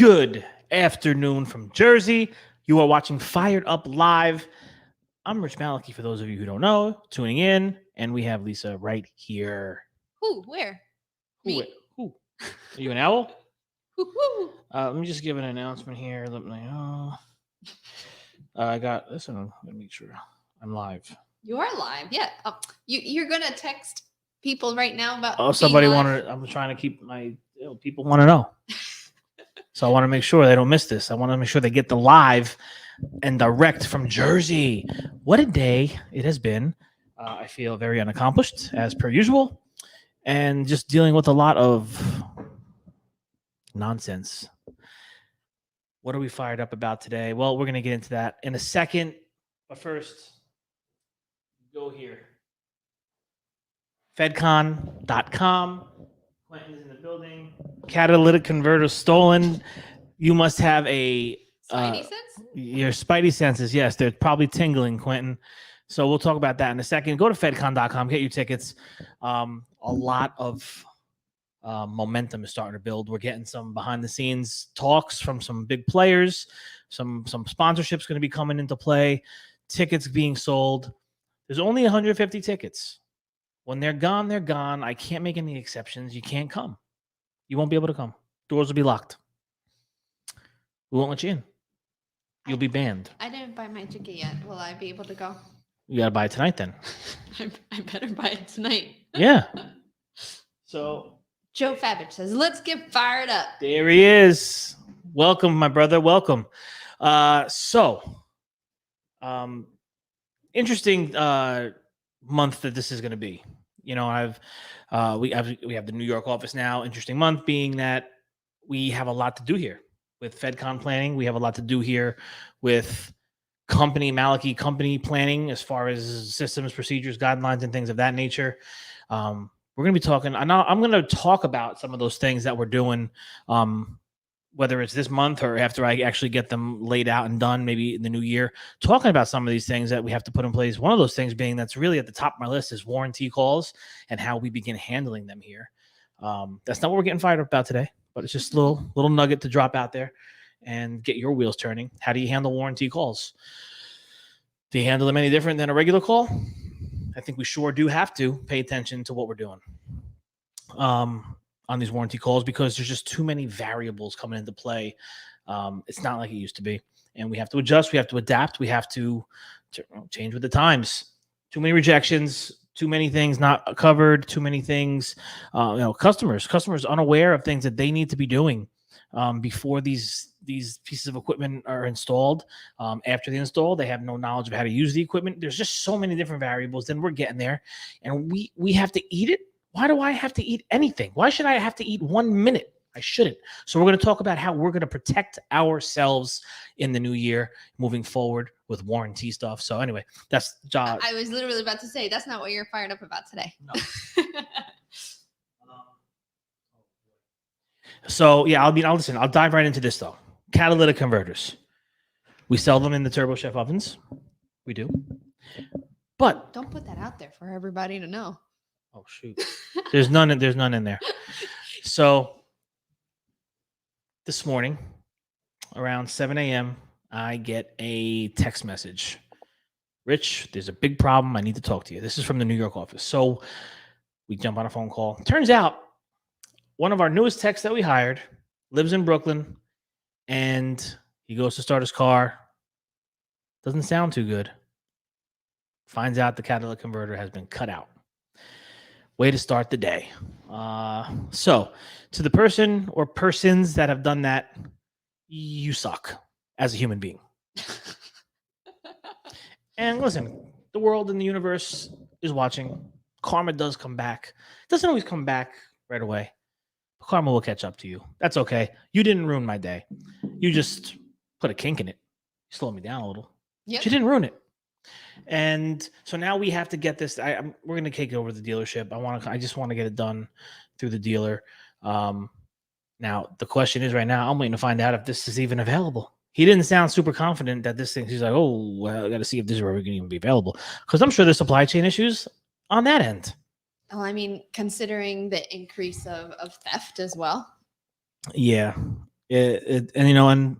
Good afternoon from Jersey. You are watching Fired Up Live. I'm Rich Malachi, for those of you who don't know, tuning in, and we have Lisa right here. Who? Where? Me? Who? Are you an owl? Woo-hoo. Let me just give an announcement here. Let me. I got. Listen, let me make sure I'm live. You are live, yeah. Oh, you're gonna text people right now about. Oh, somebody wanted. I'm trying to keep my. People want to know. So I want to make sure they don't miss this. I want to make sure they get the live and direct from Jersey. What a day it has been. I feel very unaccomplished, as per usual, and just dealing with a lot of nonsense. What are we fired up about today? Well, we're going to get into that in a second. But first, go here. Fedcon.com. Quentin's in the building. Catalytic converter stolen. You must have a Spidey sense? Your Spidey senses. Yes, they're probably tingling, Quentin. So we'll talk about that in a second. Go to Fedcon.com. Get your tickets. A lot of momentum is starting to build. We're getting some behind the scenes talks from some big players. Some sponsorships going to be coming into play. Tickets being sold. There's only 150 tickets. When they're gone, they're gone. I can't make any exceptions. You can't come. You won't be able to come. Doors will be locked. We won't let you in. You'll be banned. I didn't buy my ticket yet. Will I be able to go? You got to buy it tonight then. I better buy it tonight. Yeah. So Joe Fabich says, let's get fired up. There he is. Welcome, my brother. Welcome. Interesting month that this is going to be. You know, we have the New York office now. Interesting month being that we have a lot to do here with Fedcon planning. We have a lot to do here with Malachi company planning as far as systems, procedures, guidelines, and things of that nature. We're going to be talking. I'm going to talk about some of those things that we're doing, whether it's this month or after I actually get them laid out and done, maybe in the new year, talking about some of these things that we have to put in place. One of those things being that's really at the top of my list is warranty calls and how we begin handling them here. That's not what we're getting fired up about today, but it's just a little nugget to drop out there and get your wheels turning. How do you handle warranty calls? Do you handle them any different than a regular call? I think we sure do have to pay attention to what we're doing. On these warranty calls, because there's just too many variables coming into play. It's not like it used to be, and we have to adjust. We have to adapt. We have to change with the times. Too many rejections, too many things not covered, too many things. Customers unaware of things that they need to be doing before these pieces of equipment are installed. After they install, they have no knowledge of how to use the equipment. There's just so many different variables. Then we're getting there, and we have to eat it. Why do I have to eat anything? Why should I have to eat 1 minute? I shouldn't. So we're going to talk about how we're going to protect ourselves in the new year, moving forward with warranty stuff. So anyway, that's job. I was literally about to say, that's not what you're fired up about today. No. So yeah, I'll dive right into this though. Catalytic converters. We sell them in the Turbo Chef ovens. We do. But don't put that out there for everybody to know. Oh shoot. There's none in there. So this morning around 7 a.m. I get a text message. Rich, there's a big problem. I need to talk to you. This is from the New York office. So we jump on a phone call. Turns out one of our newest techs that we hired lives in Brooklyn, and he goes to start his car. Doesn't sound too good. Finds out the catalytic converter has been cut out. Way to start the day. So to the person or persons that have done that, you suck as a human being. And listen, the world and the universe is watching. Karma does come back. It doesn't always come back right away. But karma will catch up to you. That's okay. You didn't ruin my day. You just put a kink in it. You slowed me down a little. Yep. But you didn't ruin it. And so now we have to get this. We're going to take it over to the dealership. I just want to get it done through the dealer. Now the question is right now, I'm waiting to find out if this is even available. He didn't sound super confident that this thing. He's like, oh, well, I got to see if this is where we can even be available, because I'm sure there's supply chain issues on that end. Well, I mean, considering the increase of theft as well. Yeah. And you know, and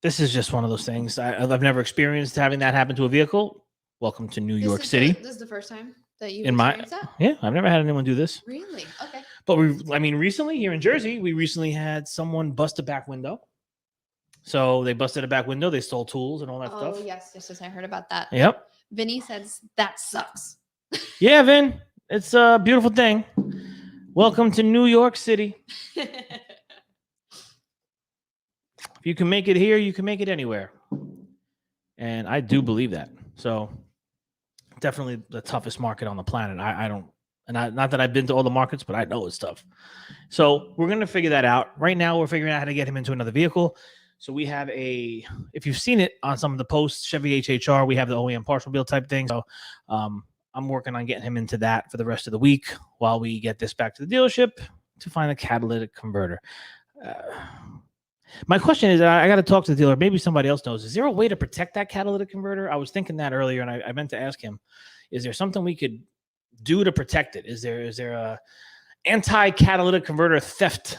this is just one of those things. I've never experienced having that happen to a vehicle. Welcome to New York City. This is the first time that you've In my experienced that? yeah, I've never had anyone do this. Really? Okay. But recently here in Jersey, we recently had someone bust a back window. So they busted a back window. They stole tools and all that stuff. Oh, yes. I heard about that. Yep. Vinny says that sucks. Yeah, Vin. It's a beautiful thing. Welcome to New York City. If you can make it here, you can make it anywhere. And I do believe that. So definitely the toughest market on the planet. I don't, and not that I've been to all the markets, but I know it's tough. So we're going to figure that out. Right now, we're figuring out how to get him into another vehicle. So we have if you've seen it on some of the posts, Chevy HHR, we have the OEM partial build type thing. So I'm working on getting him into that for the rest of the week while we get this back to the dealership to find a catalytic converter. My question is, I got to talk to the dealer. Maybe somebody else knows. Is there a way to protect that catalytic converter? I was thinking that earlier, and I meant to ask him, is there something we could do to protect it? Is there a anti-catalytic converter theft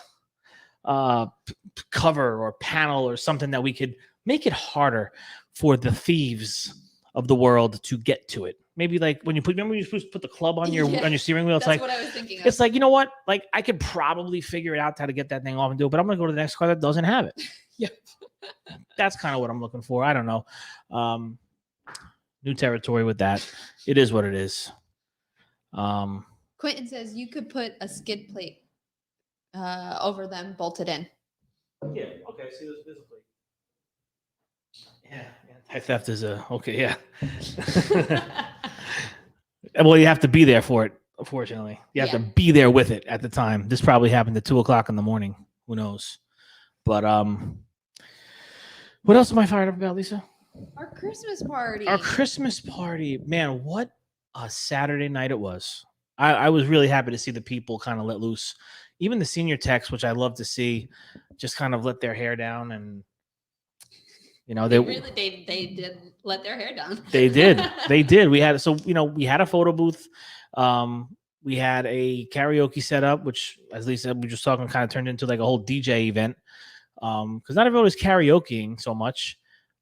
cover or panel or something that we could make it harder for the thieves of the world to get to it? Maybe like remember you supposed to put the club on your steering wheel? It's That's like what I was thinking of. It's like, you know what? Like I could probably figure it out how to get that thing off and do it, but I'm gonna go to the next car that doesn't have it. Yep. That's kind of what I'm looking for. I don't know. New territory with that. It is what it is. Quentin says you could put a skid plate over them bolted in. Yeah. Okay. See, there's a plate. Yeah. Anti-theft is okay. Yeah. Well, you have to be there for it. Unfortunately, you have to be there with it at the time. This probably happened at 2:00 in the morning. Who knows? But what else am I fired up about, Lisa? Our Christmas party. Our Christmas party, man! What a Saturday night it was. I was really happy to see the people kind of let loose. Even the senior techs, which I love to see, just kind of let their hair down, and you know they did let their hair down. They did. We had a photo booth. We had a karaoke setup, which, as Lisa said, we were just talking, kind of turned into like a whole DJ event. Because not everyone was karaokeing so much,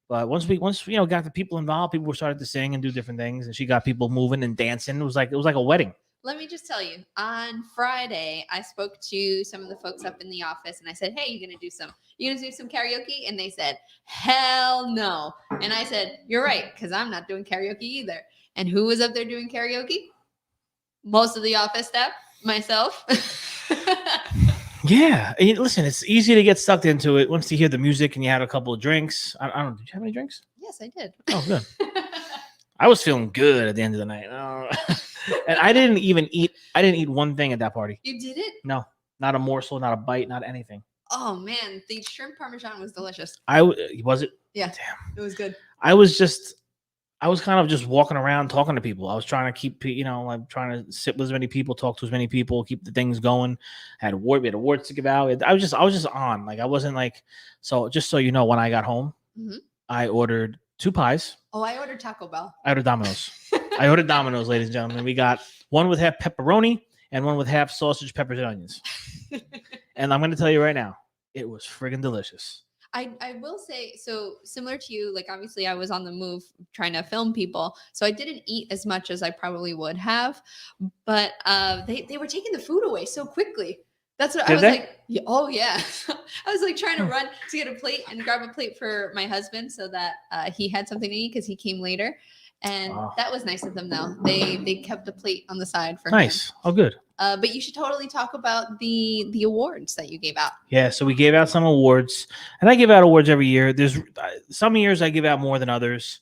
but once we got the people involved, people were started to sing and do different things, and she got people moving and dancing. It was like a wedding. Let me just tell you, on Friday, I spoke to some of the folks up in the office and I said, hey, you gonna do some karaoke? And they said, hell no. And I said, you're right, because I'm not doing karaoke either. And who was up there doing karaoke? Most of the office staff, myself. Yeah. Listen, it's easy to get sucked into it once you hear the music and you had a couple of drinks. I don't know. Did you have any drinks? Yes, I did. Oh, good. I was feeling good at the end of the night. And I didn't eat one thing at that party. You didn't? No, not a morsel, not a bite, not anything. Oh man, the shrimp parmesan was delicious. Was it? Yeah. Damn. It was good. I was kind of just walking around talking to people. I was trying to keep, I'm trying to sit with as many people, talk to as many people, keep the things going. We had awards to give out. I was just on. Like I wasn't like, so just so you know, when I got home, I ordered 2 pies. Oh, I ordered Taco Bell. I ordered Dominos. Ladies and gentlemen. We got one with half pepperoni and one with half sausage, peppers, and onions. And I'm going to tell you right now, it was friggin' delicious. I will say, so similar to you, like obviously I was on the move trying to film people, so I didn't eat as much as I probably would have, but they were taking the food away so quickly. That's what I was like. Yeah, oh yeah. I was like trying to run to get a plate and grab a plate for my husband so that he had something to eat because he came later. And that was nice of them though. They kept the plate on the side for him. Nice. Oh, good. But you should totally talk about the awards that you gave out. Yeah, so we gave out some awards, and I give out awards every year. There's some years I give out more than others.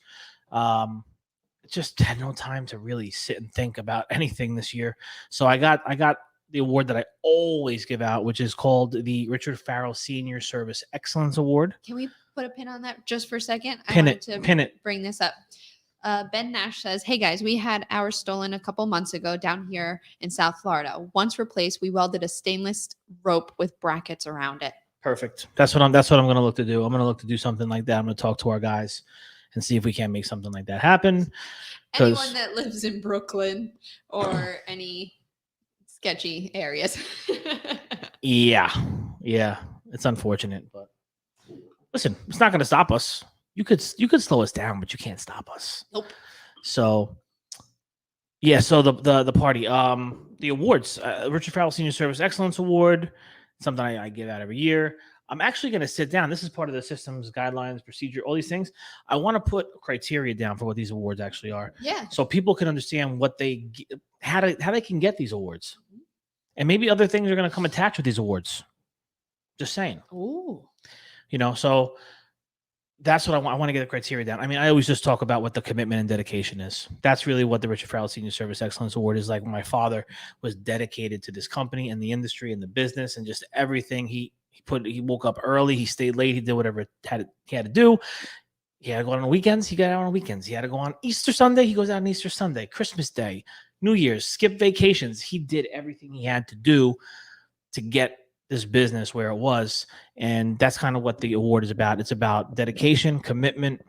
Just had no time to really sit and think about anything this year. So I got the award that I always give out, which is called the Richard Farrell Senior Service Excellence Award. Can we put a pin on that just for a second? Pin it. Bring this up. Ben Nash says, hey guys, we had ours stolen a couple months ago down here in South Florida. Once replaced, we welded a stainless rope with brackets around it. Perfect. That's what I'm going to look to do. I'm going to look to do something like that. I'm going to talk to our guys and see if we can make something like that happen. Anyone that lives in Brooklyn or any sketchy areas. Yeah. It's unfortunate, but listen, it's not going to stop us. You could slow us down, but you can't stop us. Nope. So yeah, so the party, the awards, Richard Farrell Senior Service Excellence Award, something I give out every year. I'm actually going to sit down. This is part of the systems, guidelines, procedure, all these things. I want to put criteria down for what these awards actually are, Yeah. so people can understand what how they can get these awards, and maybe other things are going to come attached with these awards. Just saying. Ooh. So that's what I want to get the criteria down. I mean, I always just talk about what the commitment and dedication is. That's really what the Richard Farrell Senior Service Excellence Award is like. My father was dedicated to this company and the industry and the business and just everything. He woke up early. He stayed late. He did whatever he had to do. He had to go out on the weekends. He got out on weekends. He had to go on Easter Sunday. He goes out on Easter Sunday, Christmas Day, New Year's, skip vacations. He did everything he had to do to get this business where it was. And that's kind of what the award is about. It's about dedication, commitment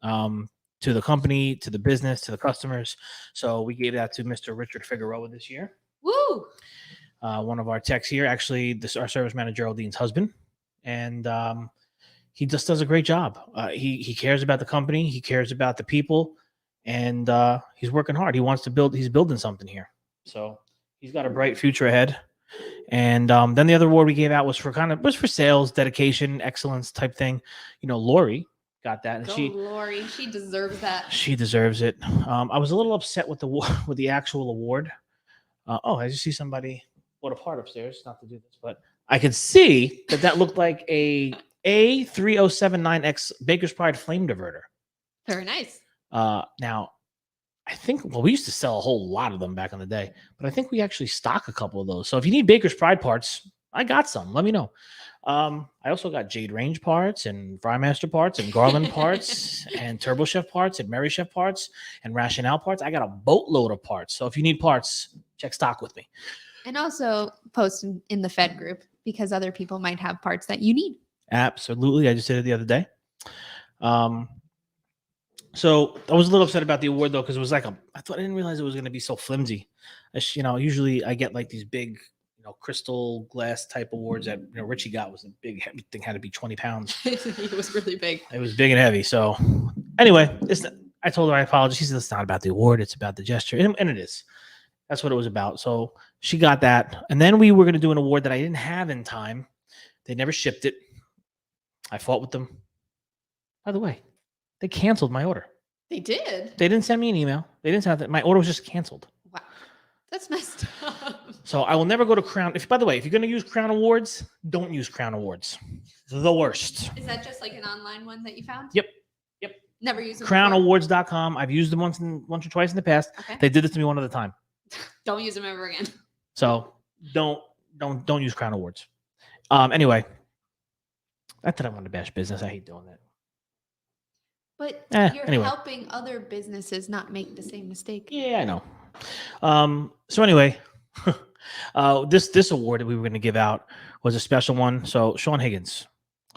to the company, to the business, to the customers. So we gave that to Mr. Richard Figueroa this year. Woo! One of our techs here, actually, our service manager, Geraldine's husband. And he just does a great job. He cares about the company. He cares about the people. And he's working hard. He's building something here. So he's got a bright future ahead. And then the other award we gave out was for sales, dedication, excellence type thing. Lori got that, and Lori, she deserves that. She deserves it. I was a little upset with the actual award. I just see somebody bought a part upstairs. Not to do this, but I could see that looked like a A3079X Baker's Pride flame diverter. Very nice. Now, I think, we used to sell a whole lot of them back in the day, but I think we actually stock a couple of those. So if you need Baker's Pride parts, I got some. Let me know. I also got Jade Range parts and Frymaster parts and Garland parts and Turbo Chef parts and Mary Chef parts and Rationale parts. I got a boatload of parts. So if you need parts, check stock with me. And also post in the Fed group because other people might have parts that you need. Absolutely. I just did it the other day. So I was a little upset about the award though, because it was I didn't realize it was going to be so flimsy. Usually I get like these big, crystal glass type awards that Richie got. Was a big heavy thing, had to be 20 pounds. It was really big. It was big and heavy. So anyway, I told her I apologize. She said it's not about the award, it's about the gesture, and it is. That's what it was about. So she got that, and then we were going to do an award that I didn't have in time. They never shipped it. I fought with them. By the way, they canceled my order. They did? They didn't send me an email. They didn't send that. My order was just canceled. Wow. That's messed up. So I will never go to Crown. By the way, if you're going to use Crown Awards, don't use Crown Awards. They're the worst. Is that just like an online one that you found? Yep. Never used them. CrownAwards.com. I've used them once or twice in the past. Okay. They did this to me one other time. Don't use them ever again. So don't use Crown Awards. Anyway, not that I want to bash business. I hate doing that. But you're anyway. helping other businesses not make the same mistake. Yeah, I know. So anyway, this award that we were going to give out was a special one. So Sean Higgins,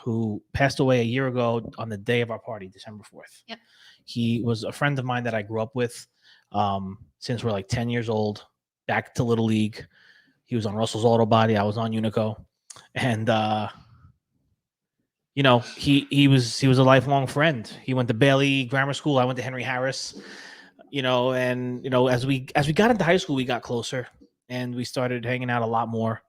who passed away a year ago on the day of our party, December 4th. Yep. He was a friend of mine that I grew up with since we're like 10 years old, back to Little League. He was on Russell's Auto Body. I was on Unico. And he was a lifelong friend. He went to Bailey Grammar School. I went to Henry Harris. As we got into high school, we got closer and we started hanging out a lot more.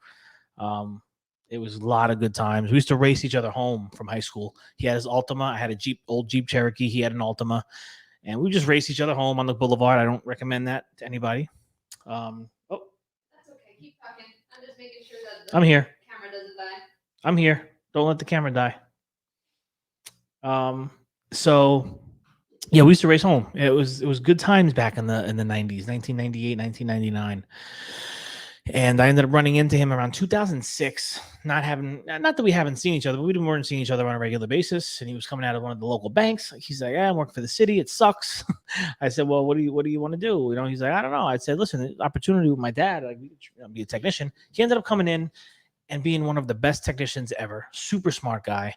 It was a lot of good times. We used to race each other home from high school. He had his Altima. I had old Jeep Cherokee. He had an Altima, and we just raced each other home on the boulevard. I don't recommend that to anybody. That's okay. Keep talking. I'm just making sure that I'm here. Camera doesn't die. I'm here. Don't let the camera die. So yeah, we used to race home. It was good times back in the 90s, 1998, 1999. And I ended up running into him around 2006, not that we haven't seen each other, but we weren't seeing each other on a regular basis. And he was coming out of one of the local banks. He's like, I'm working for the city. It sucks. I said, well, what do you want to do? He's like, I don't know. I said, listen, opportunity with my dad, be a technician. He ended up coming in and being one of the best technicians ever. Super smart guy.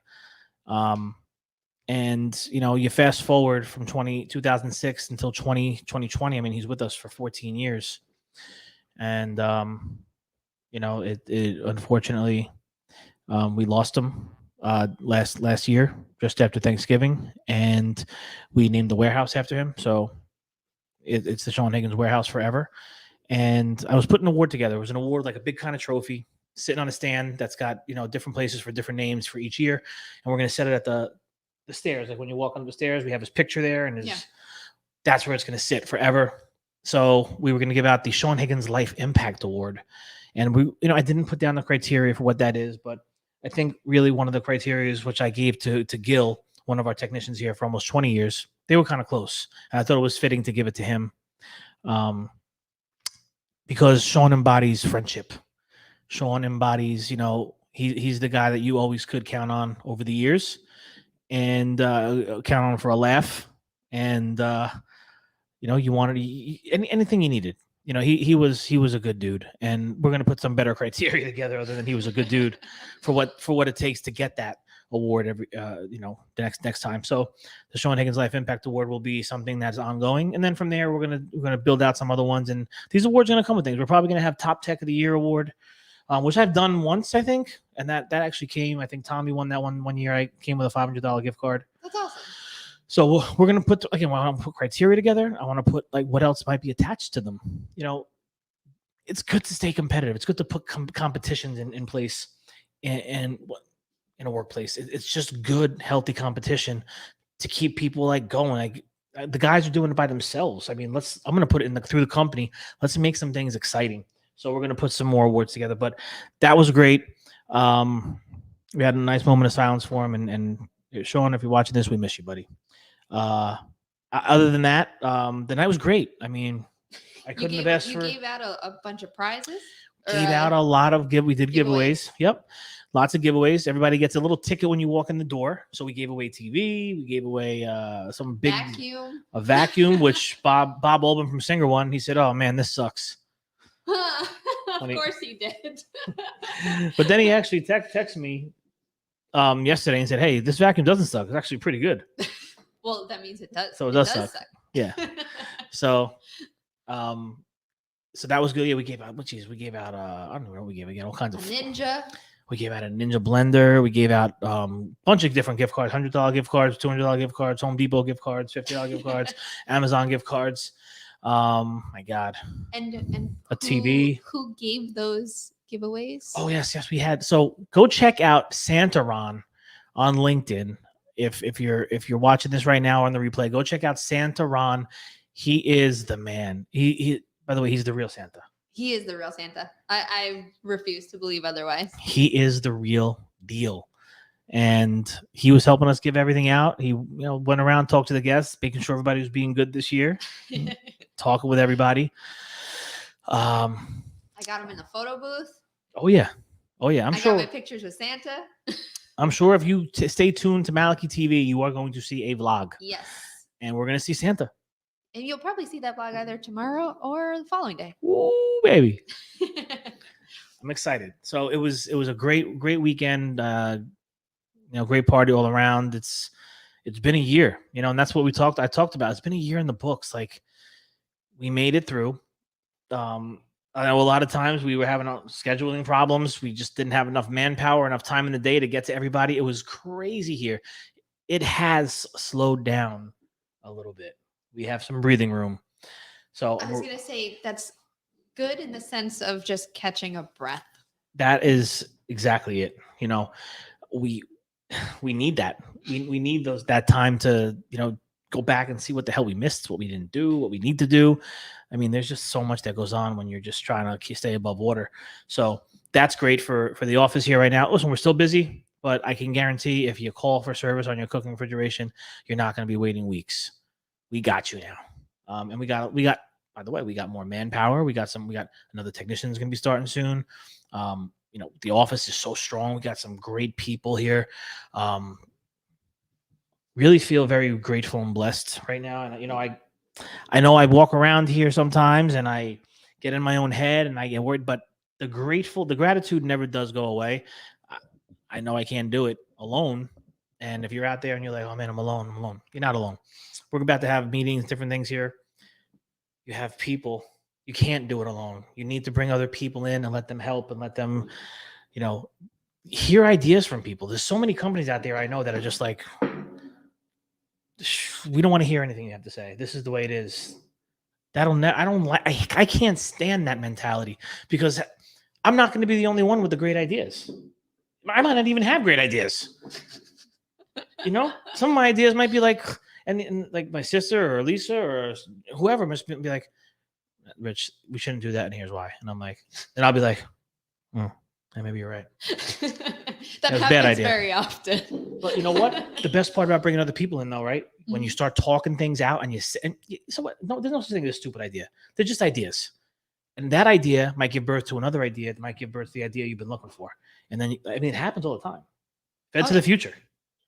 And you fast forward from 2006 until 2020. I mean, he's with us for 14 years. And it unfortunately we lost him last year, just after Thanksgiving, and we named the warehouse after him. So it's the Sean Higgins Warehouse forever. And I was putting an award together. It was an award, like a big kind of trophy, sitting on a stand that's got different places for different names for each year, and we're going to set it at the stairs. Like when you walk up the stairs, we have his picture there, and that's where it's going to sit forever. So we were going to give out the Sean Higgins Life Impact Award, and I didn't put down the criteria for what that is, but I think really one of the criteria which I gave to Gil, one of our technicians here for almost 20 years, they were kind of close. And I thought it was fitting to give it to him, because Sean embodies friendship. Sean embodies, he's the guy that you always could count on over the years, and count on for a laugh, and you wanted anything you needed. He was a good dude, and we're gonna put some better criteria together other than he was a good dude for what it takes to get that award every the next time. So the Sean Higgins Life Impact Award will be something that's ongoing, and then from there we're gonna build out some other ones, and these awards are gonna come with things. We're probably gonna have Top Tech of the Year award, which I've done once, I think, and that actually came. I think Tommy won that one year. I came with a $500 gift card. That's awesome. So we're gonna put I want to put criteria together. I want to put like what else might be attached to them. It's good to stay competitive. It's good to put competitions in place, and in a workplace. It's just good, healthy competition to keep people going. Like the guys are doing it by themselves. I mean, I'm gonna put it through the company. Let's make some things exciting. So we're gonna put some more awards together. But that was great. We had a nice moment of silence for him, and Sean, if you're watching this, we miss you, buddy. Other than that, the night was great. I mean, I couldn't have asked for. You gave out a bunch of prizes. Gave out a lot of We did giveaways. Yep, lots of giveaways. Everybody gets a little ticket when you walk in the door. So we gave away TV. We gave away some big vacuum. A vacuum, which Bob Olben from Singer won. He said, "Oh man, this sucks." Of course he did. But then he actually texted me yesterday and said, "Hey, this vacuum doesn't suck. It's actually pretty good." Well, that means it does. So it does suck. Yeah. So that was good. Yeah, we gave out. We gave out. I don't know what we gave again. All kinds of Ninja. We gave out a Ninja blender. We gave out a bunch of different gift cards: $100 gift cards, $200 gift cards, Home Depot gift cards, $50 gift cards, Amazon gift cards. My God. And a TV. Who gave those giveaways? Oh yes, we had. So go check out Santa Ron on LinkedIn. If you're watching this right now on the replay, go check out Santa Ron. He is the man. He by the way, he's the real Santa. He is the real Santa. I refuse to believe otherwise. He is the real deal. And he was helping us give everything out. He went around, talked to the guests, making sure everybody was being good this year. Talking with everybody. I got him in the photo booth. Oh yeah. I'm sure. I got my pictures with Santa. I'm sure if you stay tuned to Maliki TV, you are going to see a vlog. Yes. And we're going to see Santa. And you'll probably see that vlog either tomorrow or the following day. Ooh, baby. I'm excited. So it was a great weekend. Great party all around. It's been a year, and that's what I talked about. It's been a year in the books. Like we made it through. I know a lot of times we were having scheduling problems. We just didn't have enough manpower, enough time in the day to get to everybody. It was crazy here. It has slowed down a little bit. We have some breathing room. So I was going to say that's good in the sense of just catching a breath. That is exactly it. We need that. We need that time to, go back and see what the hell we missed, what we didn't do, what we need to do. I mean, there's just so much that goes on when you're just trying to stay above water. So that's great for the office here right now. Listen, we're still busy, but I can guarantee if you call for service on your cooking refrigeration, you're not going to be waiting weeks. We got you now. And we got, by the way, we got more manpower. We got another technician is going to be starting soon. The office is so strong. We got some great people here. Really feel very grateful and blessed right now. And, I know I walk around here sometimes and I get in my own head and I get worried, but the gratitude never does go away. I know I can't do it alone. And if you're out there and you're like, oh man, I'm alone. You're not alone. We're about to have meetings, different things here. You have people. You can't do it alone. You need to bring other people in and let them help and let them, hear ideas from people. There's so many companies out there I know that are just like, we don't want to hear anything you have to say. This is the way it is. I don't like. I can't stand that mentality because I'm not going to be the only one with the great ideas. I might not even have great ideas. Some of my ideas might be like, and like my sister or Lisa or whoever must be like, Rich, we shouldn't do that, and here's why. And I'm like, and I'll be like, yeah, maybe you're right. That was a bad happens idea. very often. But you know what? The best part about bringing other people in, though, right? When you start talking things out and so what? No, there's no such thing as a stupid idea. They're just ideas. And that idea might give birth to another idea that might give birth to the idea you've been looking for. And then, it happens all the time. Fed to the future.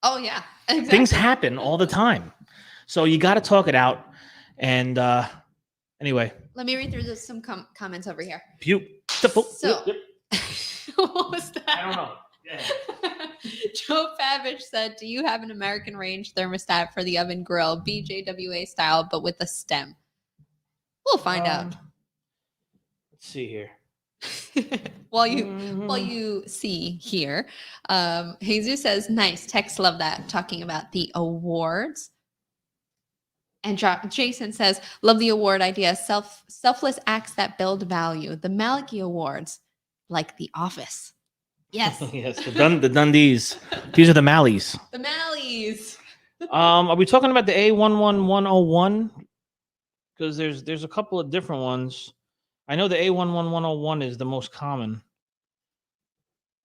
Oh, yeah. Exactly. Things happen all the time. So you got to talk it out. And anyway. Let me read through some comments over here. So, what was that? I don't know. Yeah. Joe Fabich said, do you have an American range thermostat for the oven grill, BJWA style, but with a stem? We'll find out. Let's see here. while you see here, Jesus says, nice. Tex love that. Talking about the awards. And Jason says, love the award idea. Selfless acts that build value. The Maliki Awards, like The Office. Yes. Yes, the Dundies. These are the Mallies. The Mallies. Are we talking about the A11101? Because there's a couple of different ones. I know the A11101 is the most common.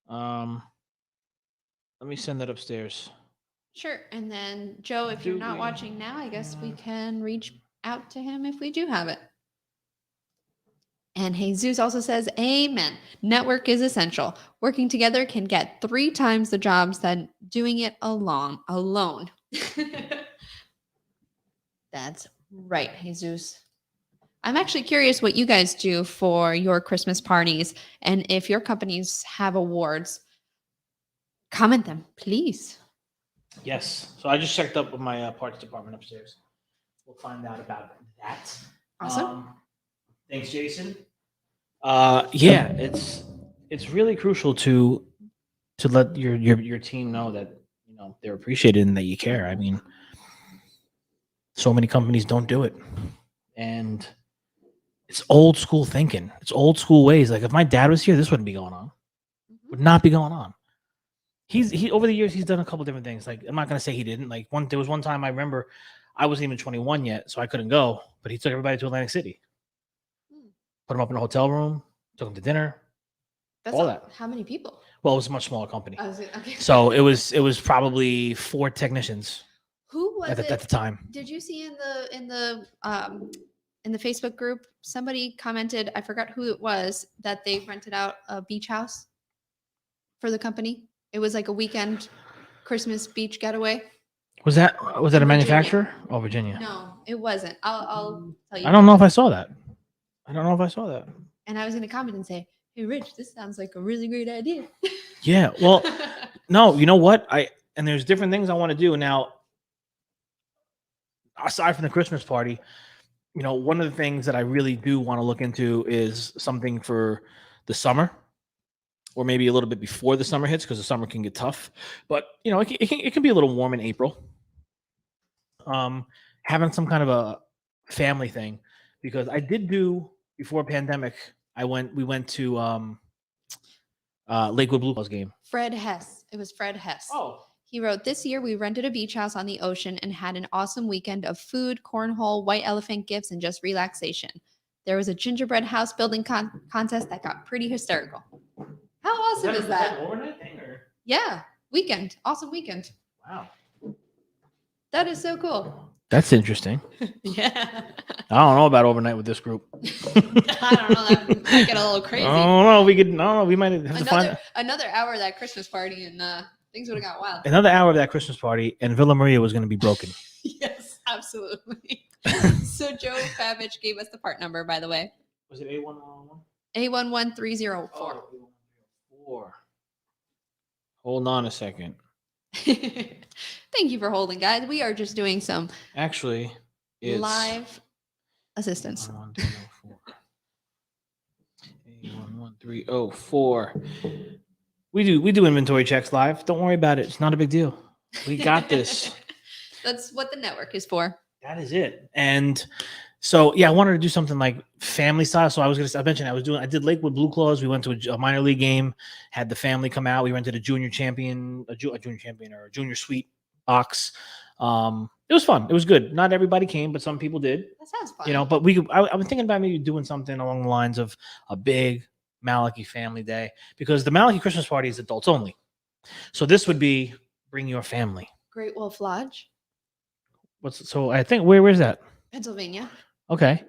Let me send that upstairs. Sure. And then, Joe, if you're not watching now, I guess we can reach out to him if we do have it. And Jesus also says, amen. Network is essential. Working together can get 3 times the jobs than doing it alone. That's right, Jesus. I'm actually curious what you guys do for your Christmas parties. And if your companies have awards, comment them, please. Yes. So I just checked up with my parts department upstairs. We'll find out about that. Awesome. Thanks, Jason. Yeah, it's really crucial to let your team know that they're appreciated and that you care. I mean, so many companies don't do it, and it's old school thinking. It's old school ways. Like if my dad was here, this wouldn't be going on. Would not be going on. He over the years he's done a couple different things. Like I'm not gonna say he didn't. Like there was one time I remember I wasn't even 21 yet, so I couldn't go. But he took everybody to Atlantic City, put them up in a hotel room, took them to dinner. That's all that. How many people? Well, it was a much smaller company. Okay. So it was probably 4 technicians. Who was at the time? Did you see in the Facebook group somebody commented? I forgot who it was that they rented out a beach house for the company. It was like a weekend Christmas beach getaway. Was that a manufacturer? Oh, Virginia. No, it wasn't. I'll tell you. I don't know if I saw that. And I was going to comment and say, hey, Rich, this sounds like a really great idea. Yeah. Well, no, you know what? And there's different things I want to do. Now, aside from the Christmas party, one of the things that I really do want to look into is something for the summer, or maybe a little bit before the summer hits, because the summer can get tough. But it can be a little warm in April. Having some kind of a family thing, because I did do before pandemic. We went to Lakewood Blue Balls game. Fred Hess. It was Fred Hess. Oh. He wrote, this year we rented a beach house on the ocean and had an awesome weekend of food, cornhole, white elephant gifts, and just relaxation. There was a gingerbread house building contest that got pretty hysterical. How awesome is that? An overnight thing, or? Yeah. Weekend. Awesome weekend. Wow. That is so cool. That's interesting. Yeah. I don't know about overnight with this group. I don't know. That might get a little crazy. We might have to find another hour of that Christmas party and things would have got wild. Another hour of that Christmas party and Villa Maria was going to be broken. Yes, absolutely. So Joe Fabich gave us the part number, by the way. Was it A111? A11304. Oh, A11304. Hold on a second. Thank you for holding, guys. We are just doing some actually it's live assistance. A11304. We do inventory checks live. Don't worry about it. It's not a big deal. We got this. That's what the network is for. That is it. And so, yeah, I wanted to do something like family style. So I did Lakewood Blue Claws. We went to a minor league game, had the family come out. We rented a junior champion or a junior suite box. It was fun. It was good. Not everybody came, but some people did. That sounds fun. But I was thinking about maybe doing something along the lines of a big Malachi family day, because the Malachi Christmas party is adults only. So this would be bring your family. Great Wolf Lodge, So I think where's that? Pennsylvania. Okay.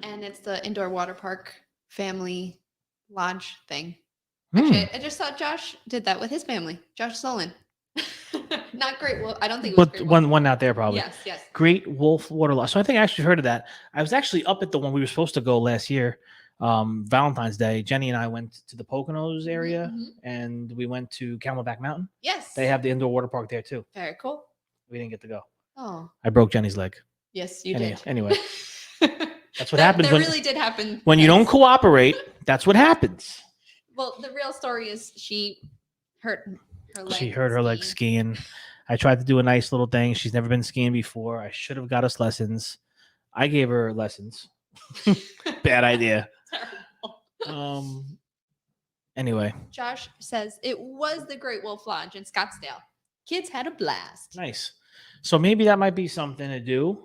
And it's the indoor water park family lodge thing. Hmm. Actually, I just saw Josh did that with his family. Josh Solon. Not Great Wolf. I don't think it was But Great Wolf. one out there probably. Yes. Great Wolf Water Lodge. So I think I actually heard of that. I was actually up at the one we were supposed to go last year, Valentine's Day. Jenny and I went to the Poconos area, and we went to Camelback Mountain. Yes. They have the indoor water park there too. Very cool. We didn't get to go. Oh. I broke Jenny's leg. Yes, you did. Anyway, that's what happens that really did happen. when you don't cooperate. That's what happens. Well, the real story is she hurt her leg. She hurt her leg skiing. I tried to do a nice little thing. She's never been skiing before. I should have got us lessons. I gave her lessons. Bad idea. Anyway. Josh says it was the Great Wolf Lodge in Scottsdale. Kids had a blast. Nice. So maybe that might be something to do.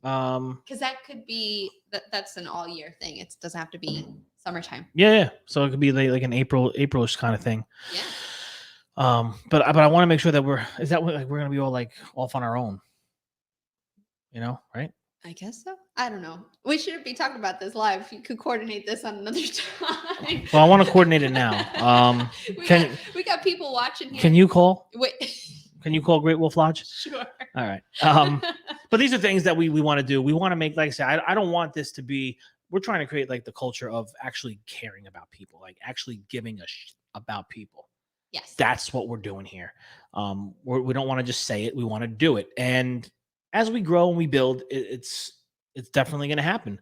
Because that could be that's an all year thing. It doesn't have to be summertime. Yeah. So it could be like an Aprilish kind of thing. Yeah. But I want to make sure that we're gonna be all like off on our own. Right? I guess so. I don't know. We shouldn't be talking about this live. You could coordinate this on another time. Well, I want to coordinate it now. We got people watching here. Can you call? Wait. Can you call Great Wolf Lodge? Sure. All right. But these are things that we want to do. We want to make, like I said, I don't want this to be, we're trying to create like the culture of actually caring about people, like actually giving a shit about people. Yes. That's what we're doing here. We don't want to just say it. We want to do it. And as we grow and we build, it's definitely going to happen.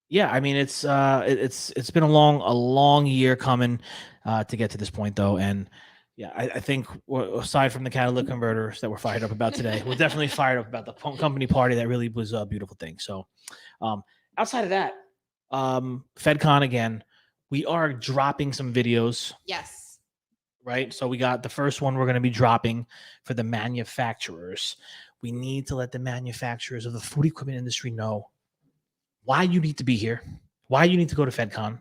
Yeah, I mean, it's been a long year coming to get to this point, though. And yeah, I think aside from the catalytic converters that we're fired up about today, we're definitely fired up about the company party. That really was a beautiful thing. So outside of that, Fedcon again, we are dropping some videos. Yes. Right. So we got the first one we're going to be dropping for the manufacturers. We need to let the manufacturers of the food equipment industry know why you need to be here, why you need to go to Fedcon,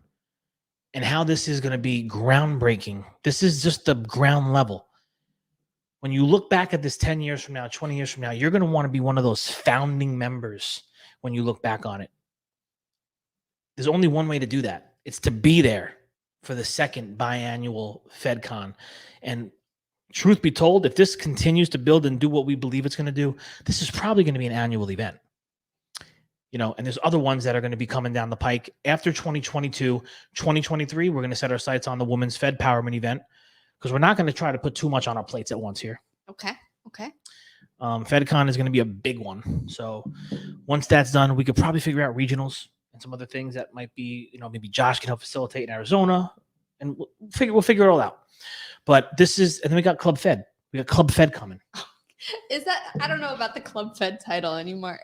and how this is going to be groundbreaking. This is just the ground level. When you look back at this 10 years from now, 20 years from now, you're going to want to be one of those founding members when you look back on it. There's only one way to do that. It's to be there for the second biannual Fedcon. And truth be told, if this continues to build and do what we believe it's going to do, this is probably going to be an annual event. And there's other ones that are going to be coming down the pike after 2022, 2023. We're going to set our sights on the Women's Fed Powerman event because we're not going to try to put too much on our plates at once here. Okay. Fedcon is going to be a big one. So once that's done, we could probably figure out regionals and some other things that might be, maybe Josh can help facilitate in Arizona, and we'll figure it all out. But and then we got Club Fed. We got Club Fed coming. Is that, I don't know about the Club Fed title anymore.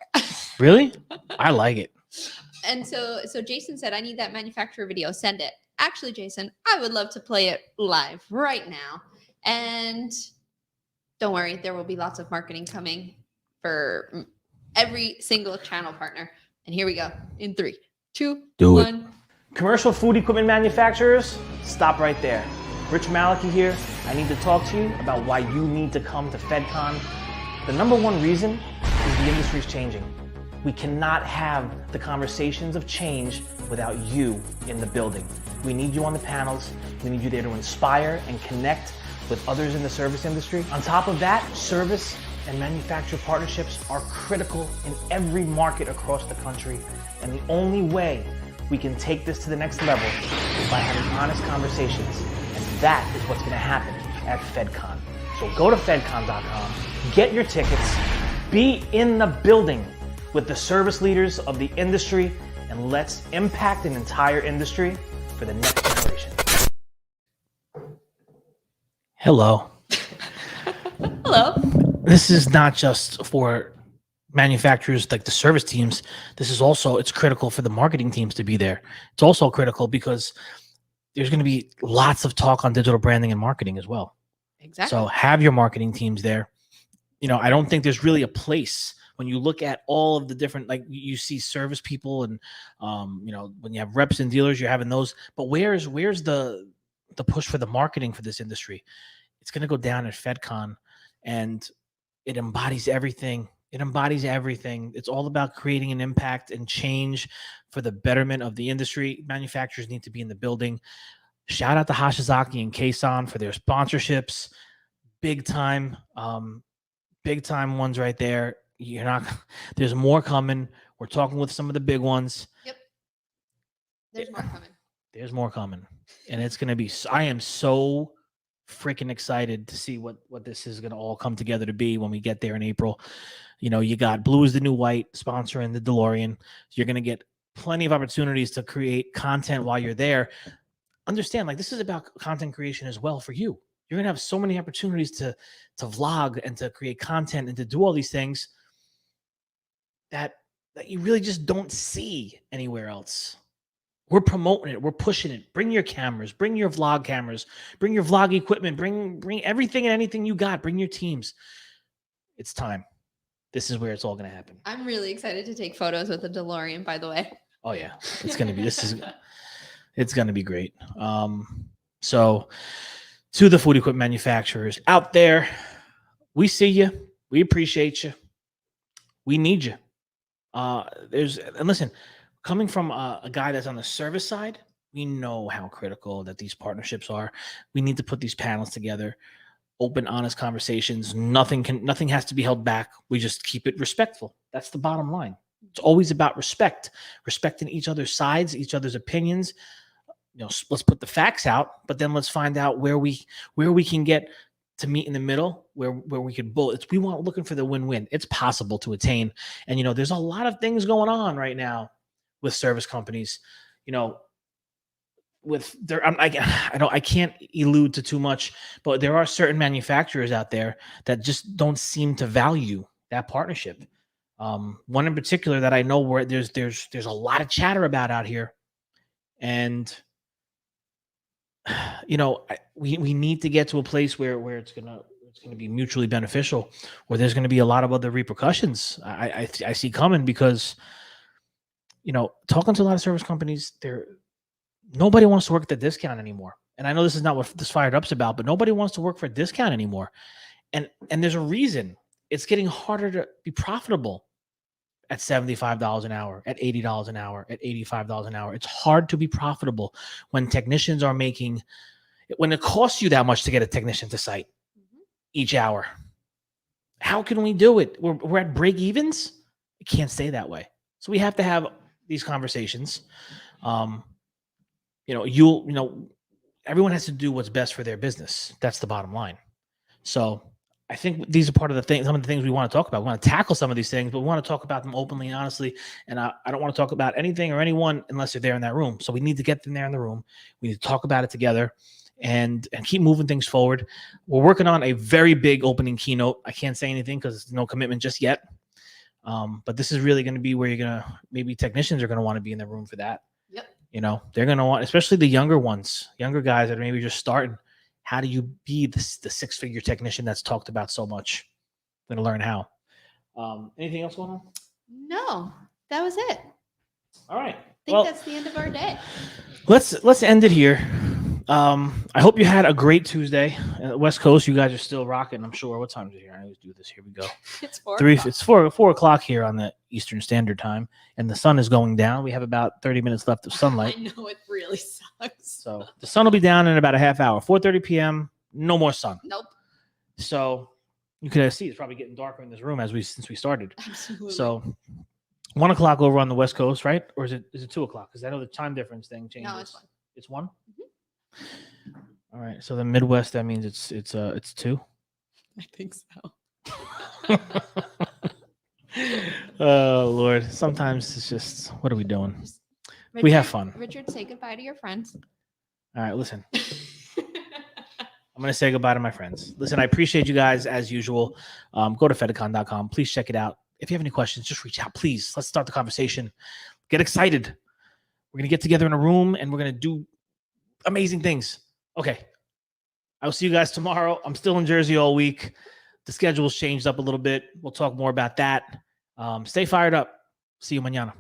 Really? I like it. And so Jason said, I need that manufacturer video. Send it. Actually, Jason, I would love to play it live right now. And don't worry, there will be lots of marketing coming for every single channel partner. And here we go. In 3, 2, 1. Commercial food equipment manufacturers, stop right there. Rich Maliki here. I need to talk to you about why you need to come to Fedcon. The number one reason is the industry's changing. We cannot have the conversations of change without you in the building. We need you on the panels. We need you there to inspire and connect with others in the service industry. On top of that, service and manufacturer partnerships are critical in every market across the country. And the only way we can take this to the next level is by having honest conversations. And that is what's going to happen at Fedcon. So go to fedcon.com, get your tickets, be in the building with the service leaders of the industry, and let's impact an entire industry for the next generation. Hello. Hello. This is not just for manufacturers like the service teams. This is also, it's critical for the marketing teams to be there. It's also critical because there's going to be lots of talk on digital branding and marketing as well. Exactly. So have your marketing teams there. I don't think there's really a place when you look at all of the different, like you see service people and, when you have reps and dealers, you're having those, but where's the push for the marketing for this industry? It's going to go down at Fedcon, and it embodies everything. It embodies everything. It's all about creating an impact and change for the betterment of the industry. Manufacturers need to be in the building. Shout out to Hashizaki and Kason for their sponsorships. Big time ones right there. There's more coming. We're talking with some of the big ones. Yep. There's more coming. There's more coming. And it's going to be, I am so freaking excited to see what this is going to all come together to be when we get there in April. You got Blue is the New White sponsoring the DeLorean. You're going to get plenty of opportunities to create content while you're there. Understand, like, this is about content creation as well for you. You're going to have so many opportunities to vlog and to create content and to do all these things that you really just don't see anywhere else. We're promoting it. We're pushing it. Bring your cameras. Bring your vlog cameras. Bring your vlog equipment. Bring everything and anything you got. Bring your teams. It's time. This is where it's all going to happen. I'm really excited to take photos with the DeLorean, by the way. Oh, yeah. It's going to be, it's going to be great. So to the food equipment manufacturers out there, we see you. We appreciate you. We need you. And listen, coming from a guy that's on the service side, we know how critical that these partnerships are. We need to put these panels together, open, honest conversations. Nothing has to be held back. We just keep it respectful. That's the bottom line. It's always about respecting each other's sides, each other's opinions. Let's put the facts out, but then let's find out where we can get to meet in the middle, where we could both. We want looking for the win-win. It's possible to attain, and there's a lot of things going on right now with service companies. I can't allude to too much, but there are certain manufacturers out there that just don't seem to value that partnership. One in particular that I know where there's a lot of chatter about out here, and we need to get to a place where it's gonna be mutually beneficial, where there's gonna be a lot of other repercussions I see coming, because talking to a lot of service companies, nobody wants to work at the discount anymore. And I know this is not what this Fired Up's about, but nobody wants to work for a discount anymore. And there's a reason. It's getting harder to be profitable at $75 an hour, at $80 an hour, at $85 an hour. It's hard to be profitable when technicians are when it costs you that much to get a technician to site each hour. How can we do it? We're at break evens. It can't stay that way. So we have to have these conversations. Everyone has to do what's best for their business. That's the bottom line. So I think these are part of some of the things we want to talk about. We want to tackle some of these things, but we want to talk about them openly and honestly. And I don't want to talk about anything or anyone unless you're there in that room. So we need to get them there in the room. We need to talk about it together and keep moving things forward. We're working on a very big opening keynote. I can't say anything because there's no commitment just yet. But this is really going to be where maybe technicians are going to want to be in the room for that. Yep. They're going to want, especially the younger guys that are maybe just starting. How do you be the six-figure technician that's talked about so much? I'm going to learn how. Anything else going on? No, that was it. All right. I think that's the end of our day. Let's end it here. I hope you had a great Tuesday. West Coast, you guys are still rocking, I'm sure. What time is it here? I always do this. Here we go. It's 4 o'clock. It's 4 o'clock here on the Eastern Standard Time, and the sun is going down. We have about 30 minutes left of sunlight. I know, it really sucks. So the sun will be down in about a half hour. 4:30 p.m. No more sun. Nope. So you can see it's probably getting darker in this room since we started. Absolutely. So 1 o'clock over on the West Coast, right? Or is it 2 o'clock? Because I know the time difference thing changes. No, it's 1. It's 1? Mm-hmm. All right. So the Midwest, that means it's 2. I think so. Oh Lord. Sometimes it's just, what are we doing? Richard, we have fun. Richard, say goodbye to your friends. All right, listen. I'm going to say goodbye to my friends. Listen, I appreciate you guys as usual. Go to fedcon.com. Please check it out. If you have any questions, just reach out. Please, let's start the conversation. Get excited. We're going to get together in a room and we're going to do amazing things. Okay. I will see you guys tomorrow. I'm still in Jersey all week. The schedule's changed up a little bit. We'll talk more about that. Stay fired up. See you mañana.